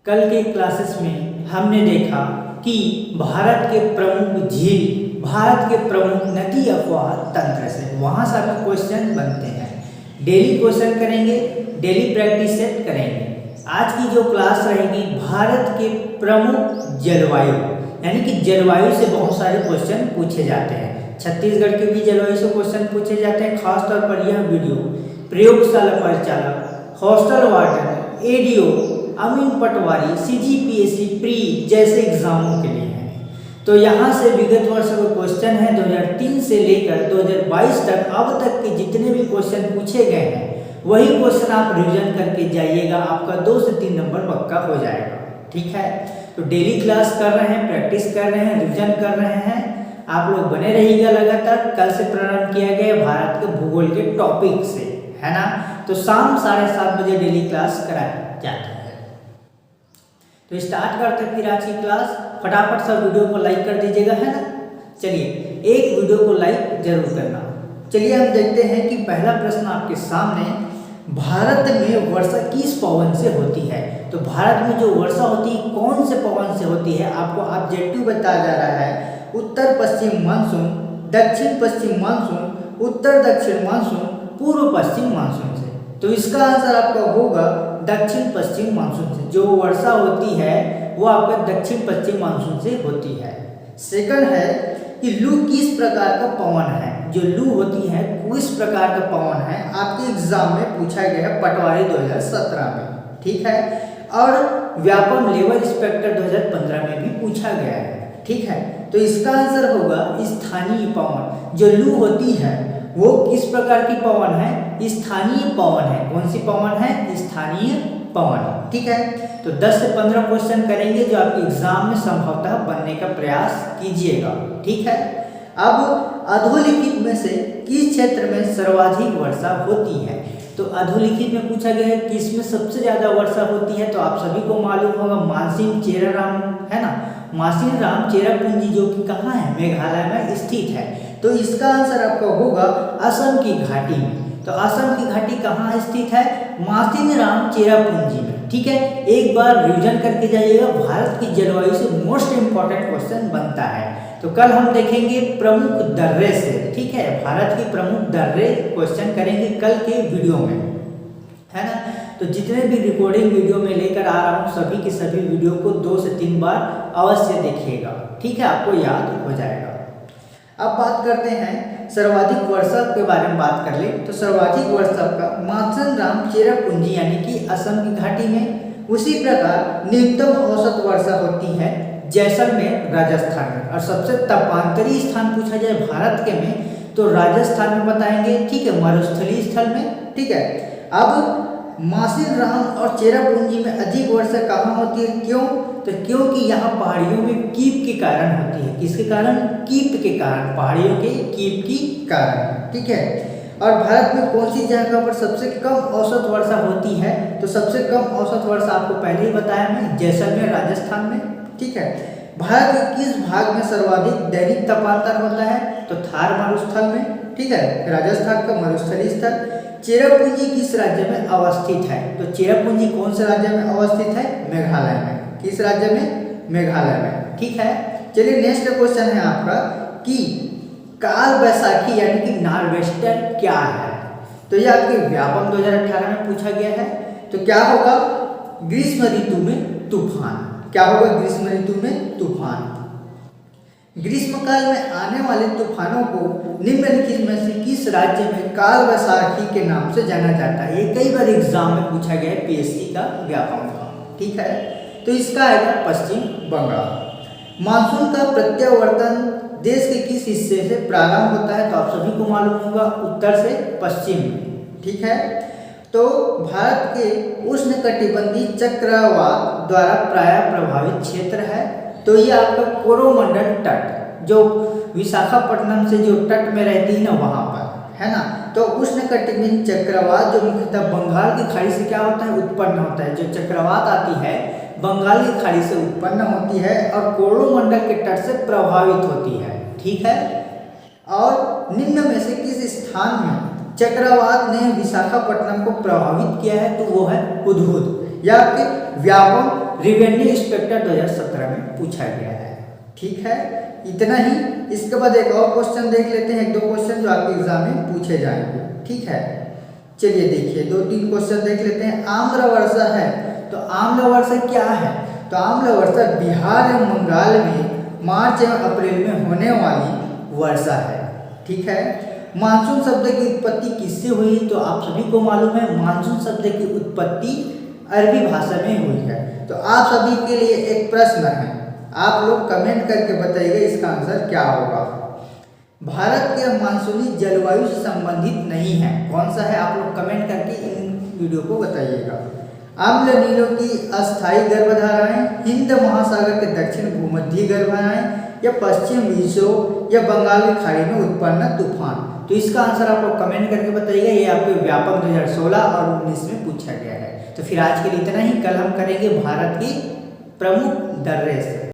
कल के क्लासेस में हमने देखा कि भारत के प्रमुख झील, भारत के प्रमुख नदी अफवाह तंत्र से वहाँ से आपके क्वेश्चन बनते हैं। डेली क्वेश्चन करेंगे, डेली प्रैक्टिस सेट करेंगे। आज की जो क्लास रहेगी भारत के प्रमुख जलवायु, यानी कि जलवायु से बहुत सारे क्वेश्चन पूछे जाते हैं। छत्तीसगढ़ के भी जलवायु से क्वेश्चन पूछे जाते हैं। खासतौर पर यह वीडियो प्रयोगशाला परिचालक, हॉस्टल वार्डन, एडीओ, अमीन पटवारी, सीजीपीएससी प्री जैसे एग्जामों के लिए है। तो यहाँ से विगत वर्ष का क्वेश्चन है 2003 से लेकर 2022 तक अब तक के जितने भी क्वेश्चन पूछे गए हैं वही क्वेश्चन आप रिवीजन करके जाइएगा, आपका 2 से 3 नंबर पक्का हो जाएगा। ठीक है, तो डेली क्लास कर रहे हैं, प्रैक्टिस कर रहे हैं, रिवीजन कर रहे हैं। आप लोग बने रहिएगा लगातार। कल से प्रारंभ किया गया भारत के भूगोल के टॉपिक से, है ना। तो शाम 7:30 बजे डेली क्लास कराया जाता है। तो स्टार्ट करते हैं फिर आज की क्लास। फटाफट सब वीडियो को लाइक कर दीजिएगा, है ना। चलिए, एक वीडियो को लाइक जरूर करना। चलिए हम देखते हैं कि पहला प्रश्न आपके सामने, भारत में वर्षा किस पवन से होती है। तो भारत में जो वर्षा होती है कौन से पवन से होती है, आपको ऑब्जेक्टिव बताया जा रहा है। उत्तर पश्चिम मानसून, दक्षिण पश्चिम मानसून, उत्तर दक्षिण मानसून, पूर्व पश्चिम मानसून से। तो इसका आंसर आपका होगा दक्षिण पश्चिम मानसून से। जो वर्षा होती है वो आपका दक्षिण पश्चिम मानसून से होती है। सेकंड है कि लू किस प्रकार का पवन है। जो लू होती है किस प्रकार का पवन है, आपके एग्जाम में पूछा गया है पटवारी 2017 में। ठीक है, और व्यापम लेवल इंस्पेक्टर 2015 में भी पूछा गया है। ठीक है, तो इसका आंसर होगा स्थानीय पवन। जो लू होती है वो किस प्रकार की पवन है, स्थानीय पवन है। कौन सी पवन है, स्थानीय पवन। ठीक है, तो 10 से 15 क्वेश्चन करेंगे जो आपके एग्जाम में संभवतः बनने का प्रयास कीजिएगा। ठीक है, अब अधोलिखित में से किस क्षेत्र में सर्वाधिक वर्षा होती है। तो अधोलिखित में पूछा गया है कि इसमें सबसे ज्यादा वर्षा होती है। तो आप सभी को मालूम होगा मानसिंह चेराराम, है ना। मानसिंह राम चेरापूंजी जो कि कहाँ है, मेघालय में स्थित है। तो इसका आंसर आपका होगा असम की घाटी में। तो असम की घाटी कहाँ स्थित है, मानसिंह राम चेरापूंजी में। ठीक है, एक बार रिवीजन करके जाइएगा। भारत की जलवायु से मोस्ट इंपॉर्टेंट क्वेश्चन बनता है। तो कल हम देखेंगे प्रमुख दर्रे से। ठीक है, भारत की प्रमुख दर्रे क्वेश्चन करेंगे कल के वीडियो में, है ना। तो जितने भी रिकॉर्डिंग वीडियो में लेकर आ रहा हूँ सभी के सभी वीडियो को 2 से 3 बार अवश्य देखिएगा। ठीक है, आपको याद हो जाएगा। अब बात करते हैं सर्वाधिक वर्षा के बारे में बात कर ले। तो सर्वाधिक वर्षा का मानसिंह राम चेरापूंजी यानी कि असम की घाटी में। उसी प्रकार न्यूनतम औसत वर्षा होती है जैसलमेर राजस्थान में। और सबसे तपांतरी स्थान पूछा जाए भारत के में तो राजस्थान में बताएंगे। ठीक है, मरुस्थलीय स्थल में। ठीक है, अब मानसिंह राम और चेरापूंजी में अधिक वर्षा कहाँ होती है, क्यों। तो क्योंकि यहाँ पहाड़ियों में कीप के कारण होती है। किसके कारण, कीप के कारण, पहाड़ियों के कीप की कारण। ठीक है, और भारत में कौन सी जगह पर सबसे कम औसत वर्षा होती है। तो सबसे कम औसत वर्षा आपको पहले ही बताया मैं, जैसलमेर राजस्थान में। ठीक है, भारत के किस भाग में सर्वाधिक दैनिक तापांतर होता है। तो थार मरुस्थल में। ठीक है, राजस्थान का मरुस्थलीय स्थल। चेरापूंजी किस राज्य में अवस्थित है। तो चेरापूंजी कौन से राज्य में अवस्थित है, मेघालय में। किस राज्य में, मेघालय में। ठीक है, चलिए नेक्स्ट क्वेश्चन है आपका कि काल बैसाखी यानी कि नार्वेस्टर क्या है। तो ये आपके व्यापम 2018 में पूछा गया है। तो क्या होगा, ग्रीष्म ऋतु में तूफान। क्या होगा, ग्रीष्म ऋतु में तूफान। ग्रीष्म काल में आने वाले तूफानों को निम्नलिखित में से किस राज्य में काल बैसाखी के नाम से जाना जाता है। ये कई बार एग्जाम में पूछा गया है पीएससी का व्यापम का। ठीक है, तो इसका आएगा पश्चिम बंगाल। मानसून का प्रत्यावर्तन देश के किस हिस्से से प्रारंभ होता है। तो आप सभी को मालूम होगा उत्तर से पश्चिम में। ठीक है, तो भारत के उष्णकटिबंधीय चक्रवात द्वारा प्राय प्रभावित क्षेत्र है। तो ये आपका कोरोमंडल तट, जो विशाखापट्टनम से जो तट में रहती है ना वहाँ पर, है ना। तो उष्णकटिबंधीय चक्रवात जो मुख्यतः बंगाल की खाड़ी से क्या होता है, उत्पन्न होता है। जो चक्रवात आती है बंगाल की खाड़ी से उत्पन्न होती है और कोरोमंडल के तट से प्रभावित होती है। ठीक है, और निम्न में से किस स्थान में चक्रवात ने विशाखापट्टनम को प्रभावित किया है। तो वो है हुदहुद। या आपके व्यापम रेवेन्यू इंस्पेक्टर 2017 में पूछा गया है। ठीक है, इतना ही। इसके बाद एक और क्वेश्चन देख लेते हैं, एक दो क्वेश्चन जो आपके एग्जाम में पूछे जाएंगे। ठीक है, चलिए देखिए 2-3 क्वेश्चन देख लेते हैं। आम्र वर्षा है, तो आम्र वर्षा क्या है? तो आम्र वर्षा बिहार एवं बंगाल में मार्च एवं अप्रैल में होने वाली वर्षा है। ठीक है, मानसून शब्द की उत्पत्ति किससे हुई? तो आप सभी को मालूम है मानसून शब्द की उत्पत्ति अरबी भाषा में हुई है। तो आप सभी के लिए एक प्रश्न है, आप लोग कमेंट करके बताइएगा इसका आंसर क्या होगा। भारत के मानसूनी जलवायु से संबंधित नहीं है, कौन सा है? आप लोग कमेंट करके इन वीडियो को बताइएगा। अम्ल नीलों की अस्थायी गर्भधाराएं, हिंद महासागर के दक्षिण भूमध्य गर्भधाराएं, या पश्चिम विक्षोभ, या बंगाल की खाड़ी में उत्पन्न तूफान। तो इसका आंसर आप लोग कमेंट करके बताइएगा। ये आपके व्यापक 2016 और 19 में पूछा गया है। तो फिर आज के लिए इतना ही। कल हम करेंगे भारत की प्रमुख दर्रे से।